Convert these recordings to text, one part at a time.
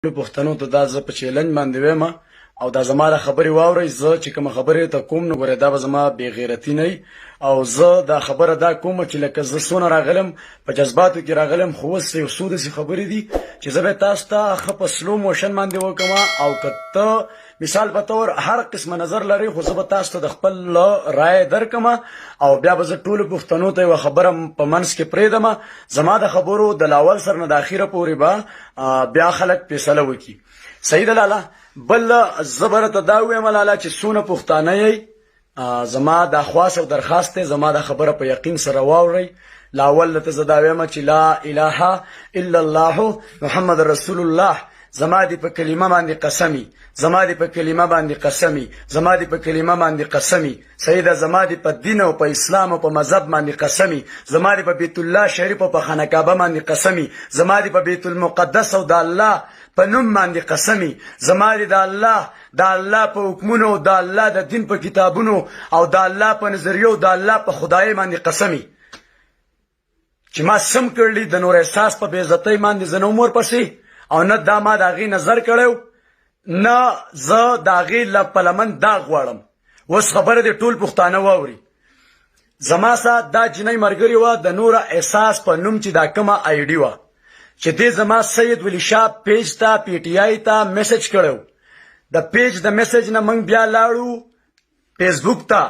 پښتنو ته دا زه په چیلنج باندې وایم او دا زما د خبرې واورئ. زه چې کوم خبرې ته کوم نو ګوره دا به زما بې غیرتي نه او زه دا خبره دا کوم چې لکه زه څونه راغلم په جذباتو کې راغلم، خو اوس یو څو داسې خبرې دي چې زه به تاسو ته ښه په سلو موشن باندې وکړم او که ته مثال په طور هر قسمه نظر لري خو زه به تاسو ته د خپل رایه درکم او بیا به زه ټولو پښتنو ته یوه خبره په منځ کې پرېږدم. زما د خبرو د لاول سر نه د اخیره پورې به بیا خلک فیصله وکړي. صحیح ده لاله. بل زه به راته دا ووایم لاله چې څونه پښتانه یئ، زما دا خواست او درخواست دی، زما دا خبره په یقین سره واورئ. لاول درته زه دا وایم چې لا اله الا الله محمد رسول الله. زما دی په کلمه باندې قسمی، زما دی په کلمه باندې قسمی، زما دی په کلمه باندې قسمی. صحیح ده. زما دی په دین او په اسلام او په مذهب باندې قسمی، زما دی په بیت الله شریف او په خانه کعبه باندې قسمی، زما دی په بیت المقدس او د الله په نوم باندې قسمی، زما دی د الله په حکمونو او د الله د دین په کتابونو او د الله په نظریو د الله په خدای باندې قسمی چې ما سم کړلی د نور احساس په بې عزتۍ باندې زه نه عمر پسې او نه دا ما د هغې نظر کړی نه زه د هغې په لمن داغ غواړم. اوس خبره دې ټول پښتانه واوري. زما سره دا جنۍ ملګرې وه د نوره احساس په نوم چې دا کومه آی ډي وه چې دې زما سید ولی شاه پیج ته پی ټي آی ته میسج کړی. د پیج د میسج نه موږ بیا لاړو فیسبوک ته.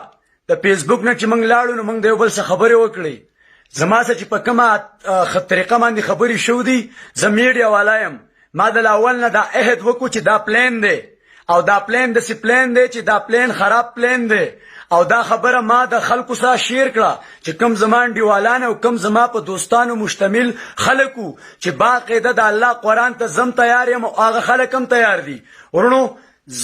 د فیسبوک نه چې موږ لاړو نو موږ د یو بل څه خبرې وکړې. زما سره چې په کومه طریقه باندې خبرې شو دي، زه میډیا والا یم. ما د لاول نه دا عهد وکړو چې دا پلین دی او دا پلین داسې پلین دی چې دا پلین خراب پلین دی او دا خبره ما د خلکو سره شیر کړه چې کم زما انډیوالان او کم زما په دوستانو مشتمل خلکو چې باقاعده د الله قرآن ته زم تیار یم او هغه خلک هم تیار دي. ورونو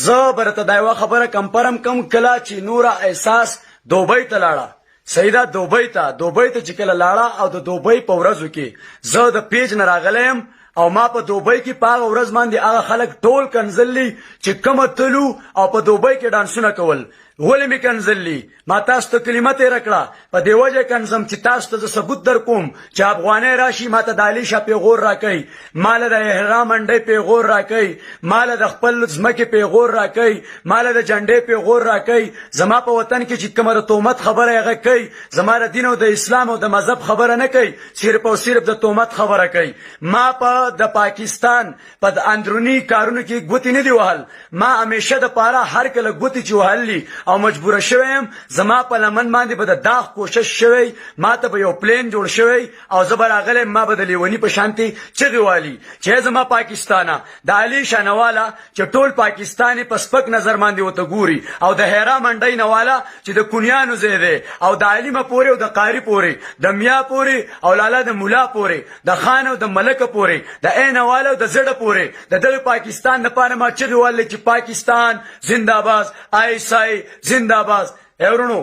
زه به راته دا یوه خبره کمپرم کم کله چې نوره احساس دوبۍ ته لاړه. صحیح ده. دوبۍ ته چې کله لاړه او د دوبۍ په ورځو کې زه د پیج نه راغلی یم او ما په دوبۍ کې په هغه ورځ باندې هغه خلک ټول کنځلي چې کومه تلو او په دوبۍ کې ډانسونه کول. ولې مې کنځلي؟ ما تاسو ته کلمه تېره کړه په دې وجه کنځم چې تاسو ته زه ثبوت در کوم چې افغانۍ راشي ما ته د علي شاه پیغور راکوي، ما له د احرام منډۍ پیغور راکوي، ما له د خپل ځمکې پیغور راکوي، ما له د جنډۍ پیغور راکوي. زما په وطن کې چې کومه د تهمت خبره هغه کوي، زما د دین او د اسلام او د مذهب خبره نه کوي، صرف او صرف د تهمت خبره کوي. ما په د پاکستان په د اندرونی کارونو کې ګوتې نه دی وهل. ما همیشه د پاره هر کله ګوتې چې وهلي او مجبوره شوی یم. زما په لمن باندې به د داغ کوشش شوی، ما ته به یو پلین جوړ شوی او زه به راغلی ما به د لیوني په شانتې چغې والي چې زما پاکستانه د علي شانواله چې ټول پاکستان په سپک نظر باندې ورته ګوري او د حیرا منډۍ نواله چې د کونیانو ځای دی او د علیمه پورې او د قاري پورې د میا پورې او لاله د ملا پورې د خان او د ملکه پورې د عینواله او د زړه پورې د دغه پاکستان لپاره ما چغې والي چې پاکستان زنده‌باد، آیسای زنده‌باد. ورونو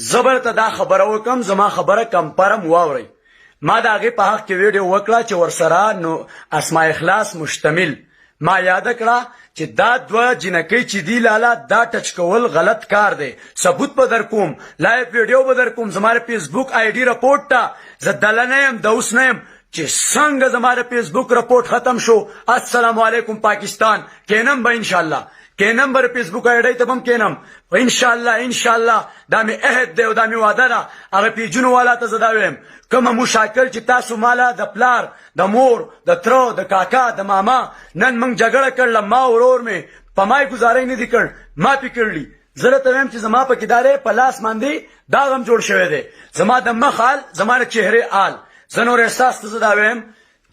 زبر ته دا خبره وکم، زما خبره کمپرم واورئ. ما د هغې په حق کې ویډیو وکړه چې ورسره نو اسماء اخلاص مشتمل ما یاده کړه چې دا دوه جنکۍ چې دی لاله دا ټچ کول غلط کار دی. ثبوت به در کوم، لایو ویډیو به در کوم. زما د فیسبوک آی ډي رپورټ ته زه دله نه یم، د اوس نه یم چې څنګه زما د فیسبوک رپورټ ختم شو. السلام علیکم پاکستان کینم به انشاءالله، کینم بر فیسبوک آی ډي ته هم کینم انشاءالله. دا مې عهد دی او دا مې وعده ده. هغه پیجونو والا ته زه دا ویم کومه مشاکل چې تاسو ماله د پلار د مور د تره د کاکا د ماما نن موږ جګړه کړله، ما ورور مې په مای ګزارۍ نه دي کړ، ما پې کړلي. زه راته وایم چې زما په کدارې په لاس باندې داغ هم جوړ شوی دی، زما د مخ حال زما د چهرې حال. زه نور احساس ته زه دا وایم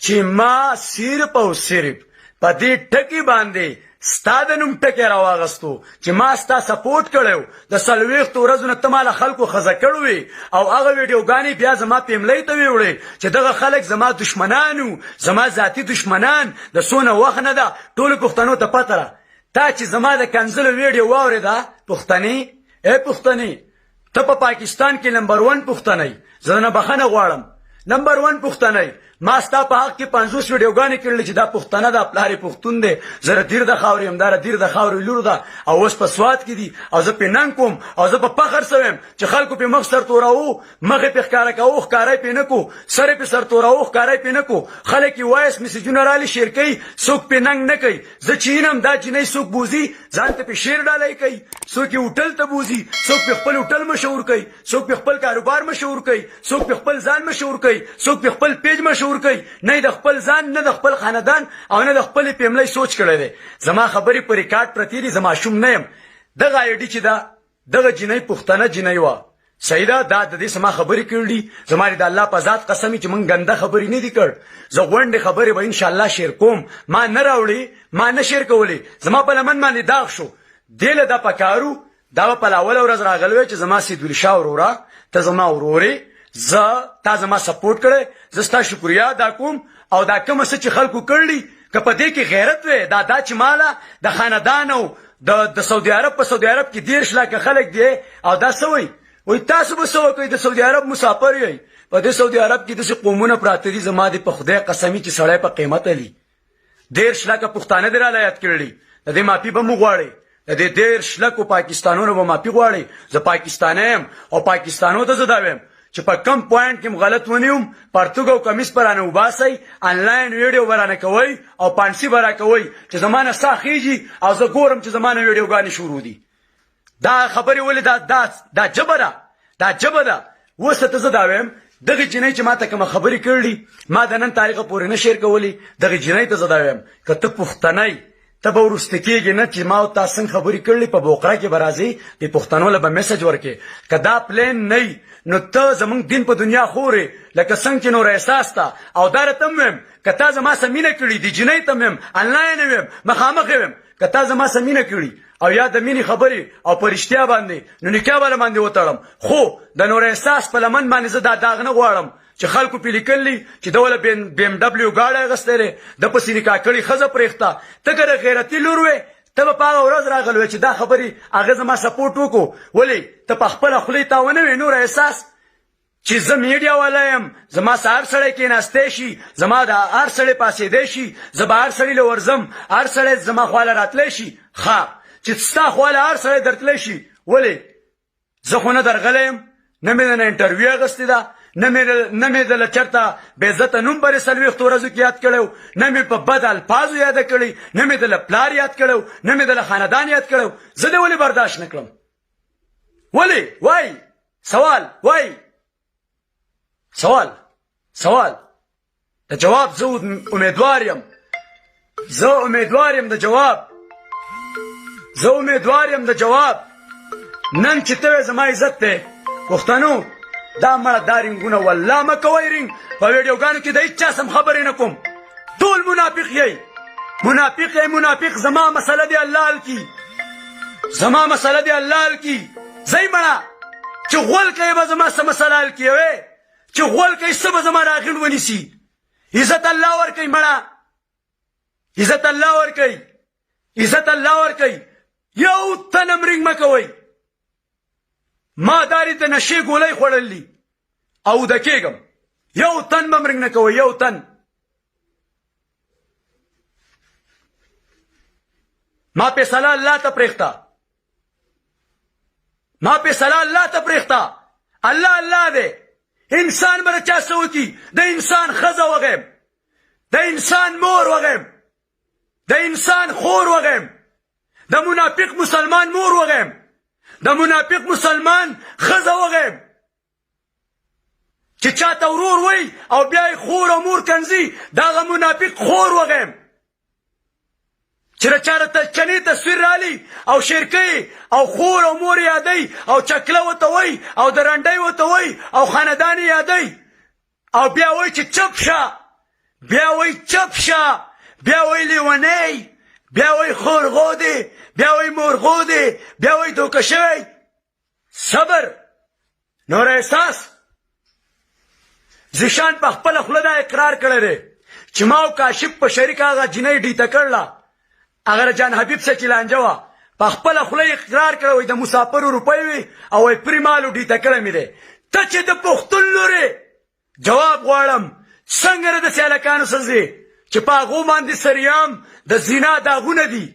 چې ما صرف او صرف په دې ټکي باندې ستا د نوم ټکی راواغستو چې ما ستا سپورټ کړی و. د 40 ورځو نه ته ماله خلکو ښځه کړی وې او هغه ویډیوګانې بیا زما پیملۍ ته ویوړې چې دغه خلک زما دشمنان زما ذاتي دشمنان. د څونه وخت نه ده ټولو پښتنو ته پته ده. تا چې زما د کنځلو ویډیو واورېده پښتنې، پښتنې ته په پاکستان کې نمبر 1 پښتنۍ، زه نه بخښنه غواړم، نمبر 1 پښتنۍ. ما ستا په حق کې 50 ویډیوګانې کړلې چې دا پښتانه دا پلار پښتون دی زه دیر د خاورې یم دا دیر د خاورې لور ده او اوس په سواد کې دي او زه پې ننګ کوم او زه په فخر سویم چې خلکو پې مخ سر توراوو مخې پې ښکاره کوو ښکاره پې نه کو سر پې سر توراوو ښکاره پې نه کو خلک یې وایس میسیجونه رالي شیر کوي څوک پې ننګ نه کوي زه چې ینم دا جینۍ څوک بوځي ځان ته پې شیر ډالۍ کوي څوک یې هوټل ته بوځي څوک پې خپل هوټل مشهور کوي څوک پې خپل کاروبار مشهور کوي څوک پې خپل ځان مشهور کوي څوک پې خپل پیج مشهور کوي نه د خپل ځان نه د خپل خاندان او نه د خپل فیملی سوچ کړی دی زما خبرې په ریکارډ پرتې دي زه ماشوم نه یم دغه آیډي چې ده دغه جینۍ پښتنه جینۍ وه صحیح ده دا د دې زما خبرې کړي زما د الله په ذات قسم چې موږ ګنده خبرې نه دي کړ زه غونډې خبرې به انشاءالله شیر کوم ما نه راوړي ما نه شیر کولی زما په لمن باندې داغ شو دې له دا پکارو دا به په لاوله ورځ راغلی وی چې زما سیدولشاه وروره ته زما ورورې زه تا زما سپورټ کړی زه ستا شکریا ادا کوم او دا کومه څه چې خلکو کړلي که په دې کې غیرت وی دا چې ماله د خاندان او د سعودي عرب په سعودي عرب کې 10 لاکه خلک دی او دا څه وی وای تاسو به څه وکئ د سعودي عرب مسافر یئ په دې سعودي عرب کې داسې قومونه پراته دي زما د په خدای قسمي چې سړی په قیمت علي 10 لاکه پښتانه دې راله یاد کړلي د دې معافي به مو غواړئ د دې 10 لاکو پاکستانونو به معافي غواړئ زه پاکستانی یم او پاکستانو ته زه دا ویم چې په کم پوینټ کې غلط ونیوم پرتوګ او کمیس پر رانه وباسئ انلاین ویډیو برانه کوئ او پانسي برا کوئ چې زما نه ساه خیږي او زه ګورم چې زما نه ویډیوګانې شروع دي دا خبرې ولې دا جبه ده دا جبه ده اوس ته زه دا ویم دغه جینۍ چې ما ته کومه خبرې کړلي ما د نن تاریخه پورې نه شیر کولی دغه جینۍ ته زه دا ویم که ته پښتنی ته به وروسته کېږې نه چې ما او تا څنګه خبرې کړلې په بوقره کې به راځې د پښتنو له به میسج ورکې که دا پلین نه نو ته زمونږ دین په دنیا خورې لکه څنګه چې نور احساس ته او دا راته هم ویم که تا زما سره مینه کړې د جینۍ ته ویم انلاین ویم مخامخ ویم که تا زما سره مینه کړې او یا د مینې خبرې او په رښتیا باندې نو نکاح به له باندې وتړم خو د نور احساس په لمن باندې زه دا داغ نه غواړم چې خلکو پې لیکلي چې د وله بی ام ډبلیو ګاډی اخیستی دی د پسې نکاح کړې ښځه پرېښته ته که د غیرتي لور وې ته به په هغه ورځ راغلی وې چې دا خبرې هغه زما سپورټ وکړو ولې ته په خپله خولې تا ونه وې نور احساس چې زه میډیا والا یم زما سه هر سړی کېناستی شي زما د هر سړی پاسېدی شي زه به هر سړي له ورځم هر سړی زما خواله راتلی شي ښه چې ستا خواله هر سړی درتلی شي ولې زه خو نه درغلی یم نه مې دنه انټرویو اخیستې ده نه مې دله چېرته بېعزته نوم برې 40 ورځو کې یاد کړی نه مې په بد الفاظو یاده کړی نه مې دله پلار یاد کړی نه مې دله خاندان یاد کړی زه دې ولې برداشت نه کړم ولې وای سوال وای سوال د جواب زه امیدوار یم د جواب نن چې ته زما عزت دی پښتنو دا مړه دا رنګونه والله مه کوئ رنګ په ویډیوګانو کې د هېڅ چا سم خبرې نه کوم ټول منافق یئ منافق زما مسله دی الله حل کي ځئ مړه چې غول کوي به زما څه مسله حل کي چې غول کوي څه به زما راغڼ ونیسي عزت الله ورکوي مړه عزت الله ورکوي یو تنم رنګ مه کوئ ما داري ته نشې ګولۍ خوړلي او د کېږم یو تن به مرنګ نه کوئ یو تن ما فیصله الله ته پرېښته الله دی انسان به چا څه وکړي د انسان ښځه وغیم د انسان مور وغیم د انسان خور وغیم د منافق مسلمان مور وغیم د منافق مسلمان ښځه وغیم چې چاته ورور وی او بیا یې خور او مور کنځي د هغه منافق خور وغیم چې د چا د چنې تصویر رالي او شرکۍ او خور او مور یادی او چکله ورته وی او د رنډۍ ورته وی او خاندان یې یادی او بیا وی چې چپ شه بیا وی لیونی بیا وی خورغو دی بیا وی مورغو دی بیا وی دوکه شوی صبر نور احساس زیشان په خپله خوله دا اقرار کړی دی چې ما او کاشف په شریک هغه جینۍ ډیته کړله هغه د جان حبیب سره چې لانجه وه په خپله خوله اقرار کړی وی د مسافرو روپۍ وي او وی پرې مالو ډیته کړی مې دی ته چې د پښتون لورې جواب غواړم څنګه د سیالکانو سزي چې په هغو باندې سریام د زنا داغونه دي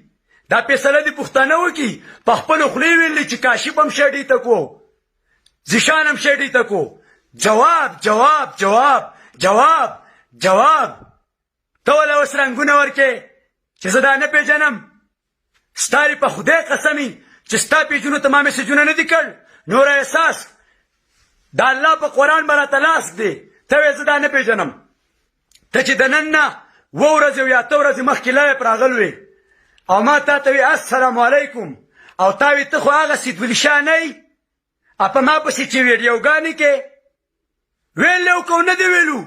دا فیصله دي پښتانه وکي په خپلو خولې ویلي چې کاشف هم شډي تکو زیشان هم شډي تکو جواب جواب جواب جواب جواب ته ولا اوس رنګونه ورکې چې زه دا نه پیژنم ستاري په خدای قسمي چې ستا پیجونو ته ما میسجونه نه دي کړ نور احساس دا الله په قرآن براته لاس دی ته وایې زه دا نه پیژنم ته چې د نن نه 2 ورځې او یا 8 ورځې مخکې لایې راغلی وې او ما تا ته وی السلام علیکم او تا وی ته خو هغه سیدولي شاه نه یې په ما پسې چې ویډیوګانې کې ویلې او که نه دې ویلو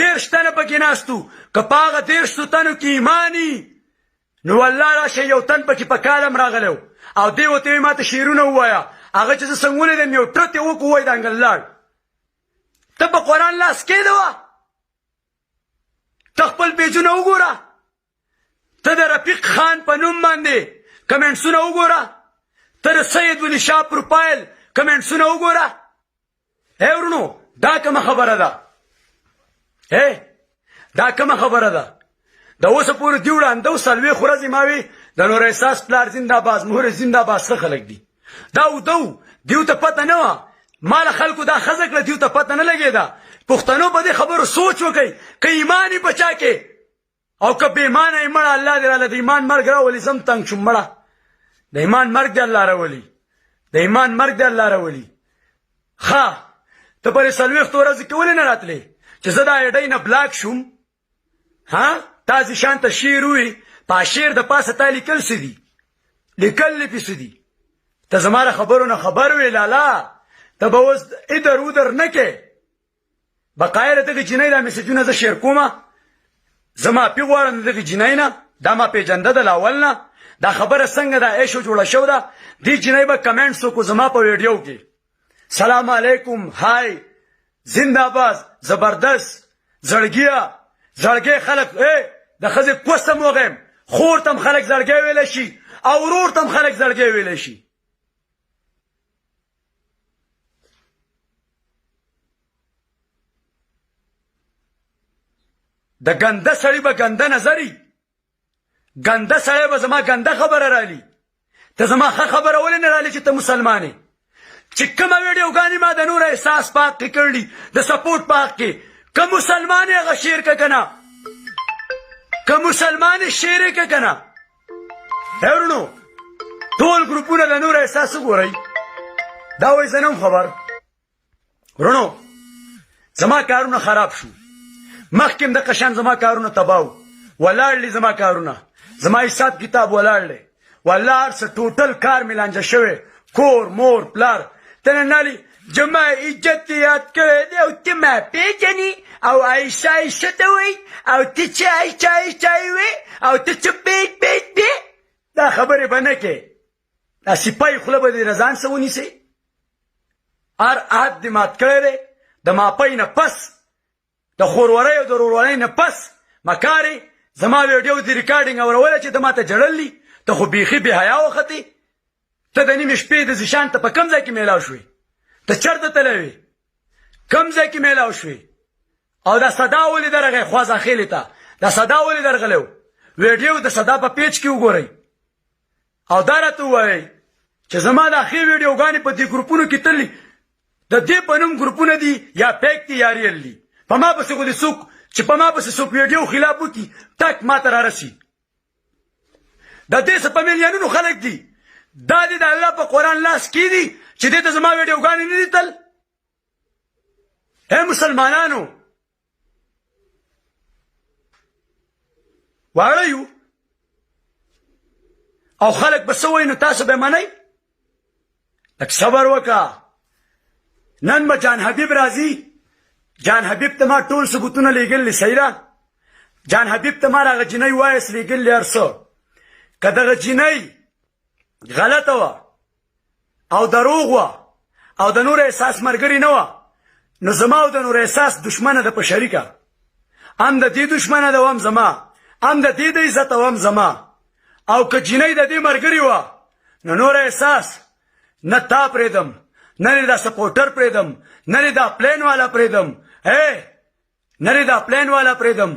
10 تنه پکې ناستو که په هغه 10 تنو کې ایمان نو والله راشه یو تن پکې په کالم راغلی او دی ورته وایي ما ته شعرونه ووایه هغه چې زه څنګه ولیدم یو ټرت یې وکړو وایي د انګل لاړ ته په قرآن لاس کېده وه ته خپل پیجونه وګوره ته د رفیق خان په نوم باندې کمنټسونه وګوره ته د سید ولی شاه پروفایل کمنټسونه وګوره ورونو دا کومه خبره ده دا کومه خبره ده د اوسه پورې دې وړاندې 40 ورځې ما وي د نور احساس پلار زنده‌باد مهر زنده‌باد څه خلک دي دا دیو ته پته نه وه ما له خلکو دا ښځه کړه دیو ته پته نه لګېده پښتنو په دې خبرو سوچ وکئ که ایمان یې په چا کې او که بې ایمانه یې مړه الله دې راله د ایمان مرګ راولي زه هم تنګ شوم مړه د ایمان مرګ دې الله راولي د ایمان مرګ دې الله راولي ښه ته پرې 40 ورځې کې ولې نه راتلې چې زه دا ایډۍ نه بلاک شوم تا ځیشان ته شعر ووي په شعر د پاسه تا لیکل څه دي لیکل دې پې څه دي ته زما له خبرو نه خبر وې لالا ته به اوس ادر ودر نه کې بقایا له دغې جینۍ دا میسجونه زه شیر کومه زه معافي غواړم د دغې جینۍ نه دا ما پېژنده ده له اول نه دا خبره څنګه ده ایشو جوړه شو ده دې جینۍ به کمنټس وکړو زما په ویډیو کې سلام علیکم های زنده‌باد زبردست زړګي خلک د ښځې کوسته م وغیم خور ته هم خلک زړګی ویلی شي او ورور ته هم خلک زړګی ویلی شي د ګنده سړي به ګنده نظري ګنده سړی به زما ګنده خبره رالي ته زما ښه خبره ولې نه رالي چې ته مسلمان یې چې کومه ویډیوګانې ما د نور احساس پاک کې کړلي د سپورټ پاک کې که مسلمان یې هغه شعر که که نه که مسلمان یې شعر یې که که نه ورونو ټول ګروپونه د نور احساس وګورئ دا وایي زه نه یم خبر ورونو زما کارونه خراب شو مخکې هم دغه شان زما کارونه تباه ولاړ دي زما کارونه زما حساب کتاب ولاړ دی والله هر څه ټوټل کار مې لانجه شوی کور مور پلار ته نه نالي زما عزت یاد کړی دی او ته ما پېژنې او عایشه عایشه ته وایي او ته چې عایشه عایشه وایي او ته چې بیت بیت دی دا خبرې به نه کې دا سپۍ خوله به دې رضان څه ونیسئ هر عهد دې مات کړی دی د ماپۍ نه پس د خورورۍ او د ورورولۍ نه پس مکارې زما ویډیو د ریکارډینګ اوروله چې ته ما ته جړلي ته خو بیخي بې حیا وختې ته د نیمې شپې د زیشان ته په کوم ځای کې میلاو شوې ته چېرته تللی وې کوم ځای کې میلاو شوې او دا صدا ولې درغی خوازه خیلې ته دا صدا ولې درغلی و ویډیو د صدا په پیج کې وګورئ او دا راته ووایئ چې زما دا ښې ویډیوګانې په دې ګروپونو کې تللي د دې په نوم ګروپونه دي یا پیک دي یا ریل دي په ما پسې خو دې څوک چې په ما پسې څوک ویډیو خلاف وکړي ټک ما ته رارسي د دې څه په میلیونونو خلک دي دا دې د الله په قرآن لاس کې دي چې دې ته زما ویډیوګانې نه دي تل مسلمانانو واړه یو او خلک به څه وایي نو تاسو به منئ لږ صبر وکړه نن به جان حبیب راځي جان حبیب ته ما ټول ثبوتونه لیږلي صحیح ده جان حبیب ته ما هغه جینۍ وایس لیږلي هر څه که دغه جینۍ غلطه وه او دروغ وه او د نور احساس ملګرې نه وه نو زما او د نور احساس دشمنه ده په شریکه هم د دې دشمنه ده هم زما هم د دې د عزت او هم زما او که جینۍ د دې ملګرې وه نو نور احساس نه تا پرېږدم نه دا سپورټر پرېږدم نه دا پلین والا پرېږدم نه دا پلین والا پریدم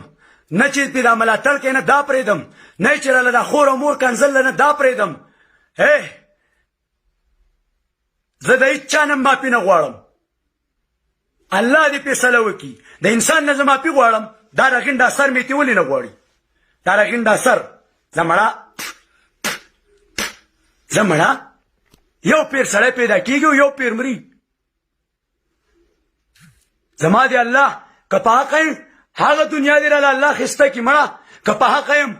نه چې پیدا ملاتړ کې نه دا پریدم نه چې راله دا خور او مور کنزل نه دا پریدم زه د هیڅ چا نه معافي نه غواړم الله دې فیصله وکړي د انسان نه زه معافي غواړم دا رغنده سر مې تې ولې نه غواړي دا رغنده سر زمړه یو پیر سړی پیدا کېږي یو پیر مري زما دی الله که په حق یم هغه دنیا دی راله الله خسته کړي مړه که په حق یم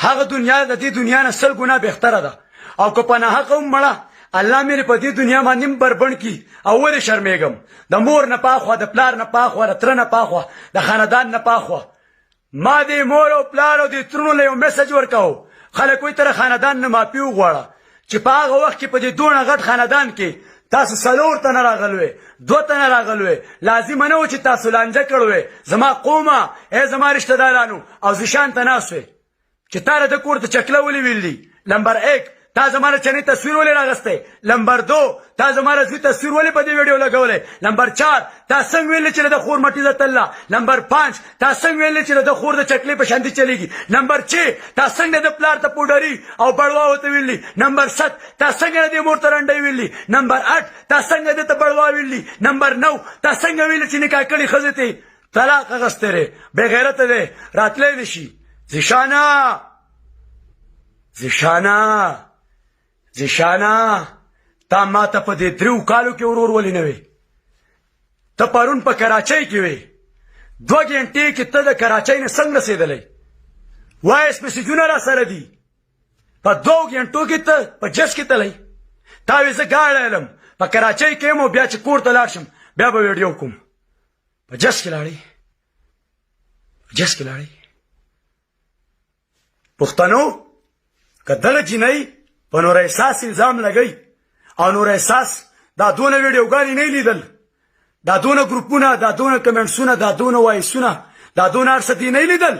هغه دنیا د دې دنیا نه 100 ګنا بهتره ده او که په ناحق یم مړه الله مې په دې دنیا باندې بربند کړي او ولې شرمېږم د مور نه پاخوا د پلار نه پاخوا د تره نه پاخوا د خاندان نه پاخوا ما دې مور او پلار او دې ترونو له یو میسج ورکاو خلک وایي تره خاندان نه معافي وغواړه چې په هغه وخت کې په دې دونه غټ خاندان کې تاسو 4 تنه راغلوئ 2 تنه راغلوئ لازم نه و چې تاسو لانجه کړوئ زما قومه زما رشتہ دارانو او زشان ته ناست وئ چې تا د کور ته چکله ولې ویلي نمبر 1 تا زمانه چنې تصویر ولې راغستی نمبر 2 تا زمانه زوی تصویر ولې په دې ویډیو لګولی نمبر 4 تا څنګه ویلې چې د خور مټي د تله نمبر 5 تا څنګه ویلې چې د خور د چکلې په شاندي چلیږي نمبر 6 تا څنګه د پلار ته پوډري او بړوا وته ویلي نمبر 7 تا څنګه د مور ته رنډۍ ویلي نمبر 8 تا څنګه د ته بړوا ویلي نمبر 9 تا څنګه ویلې چې نکاح کړي ښځې ته طلاق اخیستی دی بې غیرته دی راتلی نه شي زیشانه تا ما ته په دې 3 کالو کې ورور ولې نه وې ته پرون په کراچۍ کې وې 2 غنټې کې ته د کراچۍ نه څنګه رسېدلی وایس میسیجونه را سره دي په 2 غنټو کې ته په جس کې تلی تا وې زه ګاډی علم په کراچۍ کې یم او بیا چې کور ته لاړ شم بیا به ویډیو کوم په جس کې لاړې پښتنو که دغه جینۍ په نور احساس الزام لګی او نور احساس دا دونه ویډیوګانې نه لیدل دا دونه ګروپونه دا دونه کمنټسونه دا دونه وایسونه دا دونه هر څه دې نه لیدل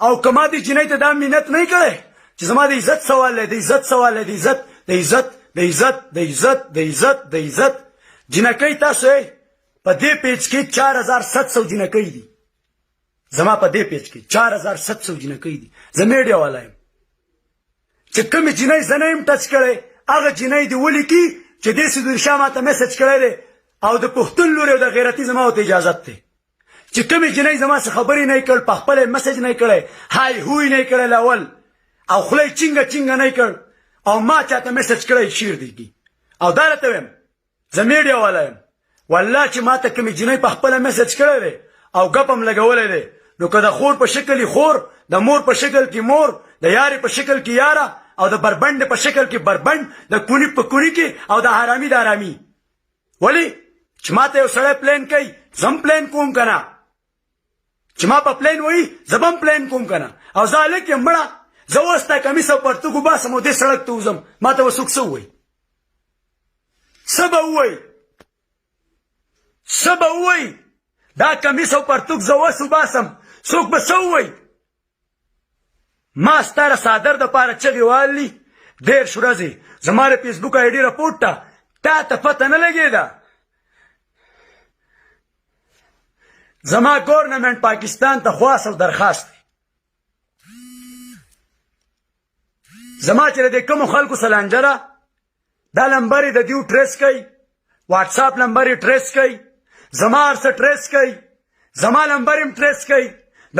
او که ما دې جینۍ ته دا منت نه کړی چې زما د عزت سوال دی د عزت جینکۍ تاسو په دې پیج کې 4700 جینکۍ دي زما په دې پیج کې 4700 جینکۍ دي زه میډیا والا یم چې کومې جینۍ زه نه یم ټچ کړی هغه جینۍ دې ولیکي چې دې سیدورشاه ما ته میسج کړی دی او د پښتون لورې او د غیرتي زما ورته اجازت دی چې کومې جینۍ زما څه خبرې نه کړ په خپله میسج نه کړی های هوی نه کړی لاول او خوله یې چینګه نه کړ او ما چاته میسج کړی شیر دیږي او دا راته ویم زه میډیا والا یم والله چې ما ته کومې جینۍ په خپله میسج کړی دی او ګپ هم لګولی دی نو که د خور په شکل خور د مور په شکل کې مور د یارې په شکل کې یاره او د بربند په شکل کې بربند د کونی په کونی کې او د حرامي د حرامي ولی چې ما ته یو سړی پلین کوي زم پلین کوم کنه چې ما په پلین وایي زبم پلین کوم کنه او زه هلک یم مړه زه اوس تا کمیس او پرتوګ وباسم او دې سړک ته وځم ما ته به څوک څه ووایي څه به ووایي دا کمیس او پرتوګ زه اوس وباسم څوک به څه ووایي ما ستاره صادر د پاره چغې والي 10 ورځې زما د فیسبوک آی ډي رپورټ ته تا ته پته نه لګېده زما ګورنمنټ پاکستان ته خواست او درخواست دی زما چې د کومو خلکو سلانجره دا نمبر یې د دیو ټریس کوي واټساپ نمبر یې ټریس کوي زما هر څه ټریس کوي زما نمبر یې ټریس کوي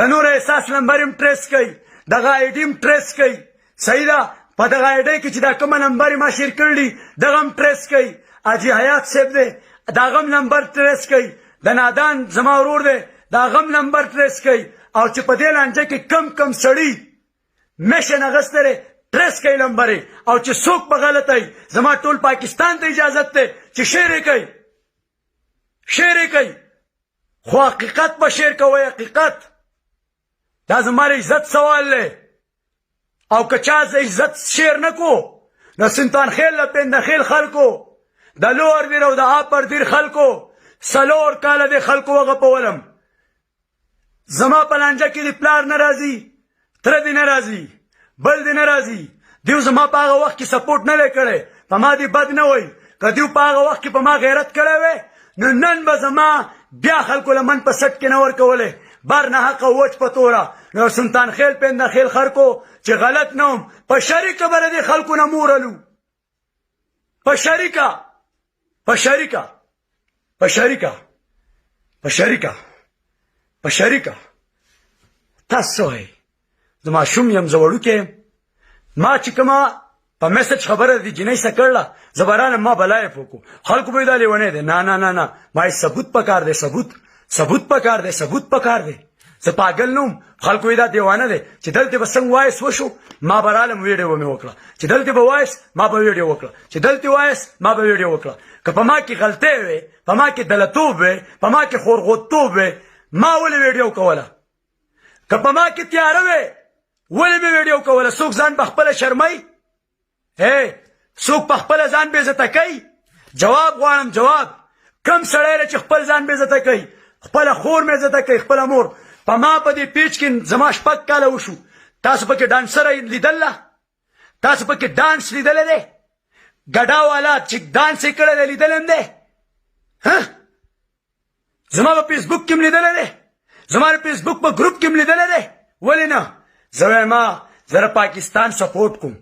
د نور احساس نمبر یې ټریس کوي دغه آی ډي هم ټریس کوي صحیح ده په دغه آی ډي کې چې دا کومه نمبر یې ما شیر کړي دغه هم ټریس کوي حاجي حیات صاحب دی د هغه هم نمبر ټریس کوي د نادان زما ورور دی د هغه هم نمبر ټریس کوي او چې په دې لانجه کې کم سړي میشن اخیستی دی ټریس کوي نمبر او چې څوک په غلطه وي زما ټول پاکستان ته اجازت دی چې شیر یې کوي خو حقیقت به شیر کوئ حقیقت دا زما د عزت سوال دی او که چا زه عزت شیر نه کو د سلطان خیل د پندخیل خلکو د لوړ دیر او د اپر دیر خلکو 4 کاله د خلکو وغپولم زما په لانجه کې د پلار نه راځي تره دې نه راځي بل دې نه راځي دیو زما په هغه وخت کې سپورټ نه دی کړی په ما دې بد نه وایي که دیو په هغه وخت کې په ما غیرت کړی وی نو نن به زما بیا خلکو له من په سټ کې نه ورکولی بر نه حقه وچ په توره نو سلطان خیل پنده خیل خرکو چې غلط نه وم په شریکه به د دې خلکو نه مورلو په شریکه په شریکه په شریکه په شریکه په شریکه تاسو وایئ زه ماشوم یم زه وړوکی ما چې کومه په میسج خبره د جنۍ سره کړله زه به رالم ما به لایف وکړو خلکو به یې دا لیونی دی نه نه نه نه ما ثبوت پکار دی ثبوت پکار دی ثبوت پکار دی زه پاگل نه وم خلکو یې دا دیوانه دی چې دلته به څنګه وایس وشو ما به رالم ویډیو به مې وکړه چې دلته به وایس ما به ویډیو وکړه چې دلته وایس ما به ویډیو وکړه که په ما کې غلطۍ وې په ما کې دلتوب وې په ما کې خورغوتوب وې ما ولې ویډیو کوله که په ما کې تیاره وې ولې مې ویډیو کوله څوک ځان په خپله شرموي څوک په خپله ځان بېعزته کوي جواب غواړم جواب کم سړی دی چې خپل ځان بېعزته کوي خپله خور مې عزته کوي خپله مور په ما په دې پیج کې زما 6 کاله وشو تاسو پکې ډانسره لیدله تاسو پکې ډانس لیدلی دی ګډا والا چې ډانس یې کړی دی لیدلی هم دی زما په فیسبوک کې هم لیدلی دی زما د فیسبوک په ګروپ کې هم لیدلی دی ولې نه زه وایم زه د پاکستان سپورټ کوم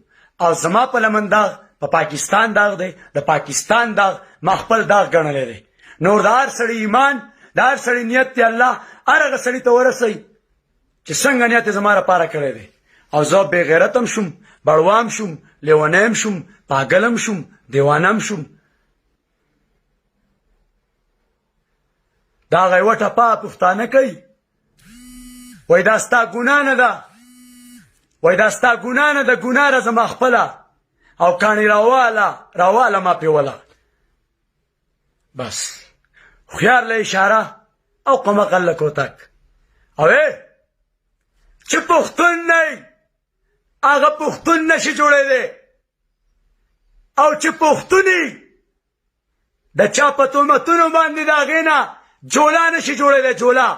او زما په لمن داغ په پاکستان داغ دی د پاکستان داغ ما خپل داغ ګڼلی دی نور د هر سړي ایمان د هر سړي نیت دی الله هر هغه سړي ته ورسوي چې څنګه نیت یې زما لپاره کړی دی او زه بې غیرت هم شوم بړوا هم شوم لیونی هم شوم پاگل هم شوم دیوانه هم شوم دا هغه یوه ټپه پښتانه کوي وایي دا ستا ګناه نه ده وای دا ستا ګناه نه ده ګناه ده زما خپله او کاڼي راواله ما پیوله بس خيار له اشاره او قمقل له کوتک او چې پښتون نه هغه پښتون نشي جوړېدی او چې پښتوني د چا په تهمتونو باندې د هغې نه جولا نشي جوړېدی جولا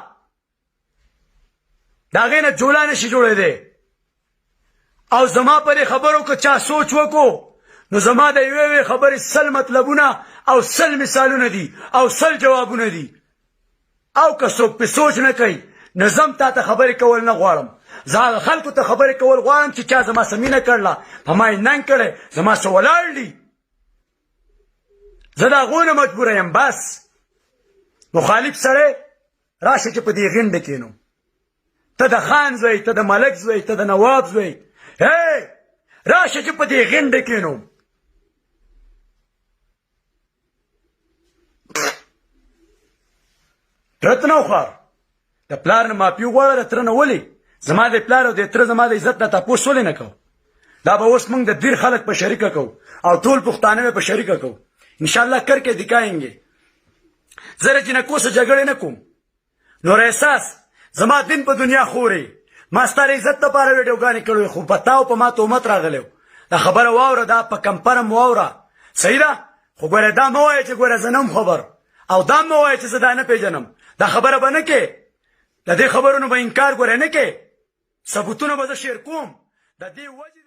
د هغې نه جولا نشي جوړېدی او زما پر خبرو که چا سوچ وکړو نو زما د یوې خبرې 100 مطلبونه او 100 مثالونه دي او 100 جوابونه دي او که څوک پې سوچ نه کوي نو زم تا ته خبرې کول نه غواړم زه هغه خلکو ته خبرې کول غواړم چې چا زما څه مینه کړله په ما یې ننګ کړی زما څه ولاړ دي زه د هغو نه مجبوره یم بس مخالف سړی راشه چې په دې غونډه کښېنو ته د خان زوی ته د ملک زوی ته د نواب زوی راشه چې په دې غونډه کښېنو ترت نه وخوار د پلار نه معافي وغواړه د تره نه ولې زما د پلار او د تره زما د عزت نه تپوس ولې نه کوو دا به اوس موږ د دیر خلک په شریکه کوو او ټول پښتانه په شریکه کوو انشاءالله کرکے دکھائیں زه د جنکو سره جګړې نه کوم نور احساس زما دین په دنیا خوري ما ستا د عزت لپاره ویډیوګانې کړې خو په تا او په ما تهمت راغلی دا خبره واوره دا په کمپرم واوره صحیح ده خو ګوره دا مه وایه چې ګوره زه نه خبر او دا مه وایه چې زه دا نه پېژنم دا خبره به نه کې د دې خبرونو به انکار ګوره نه کې ثبوتونه به زه شیر کوم د دې وجې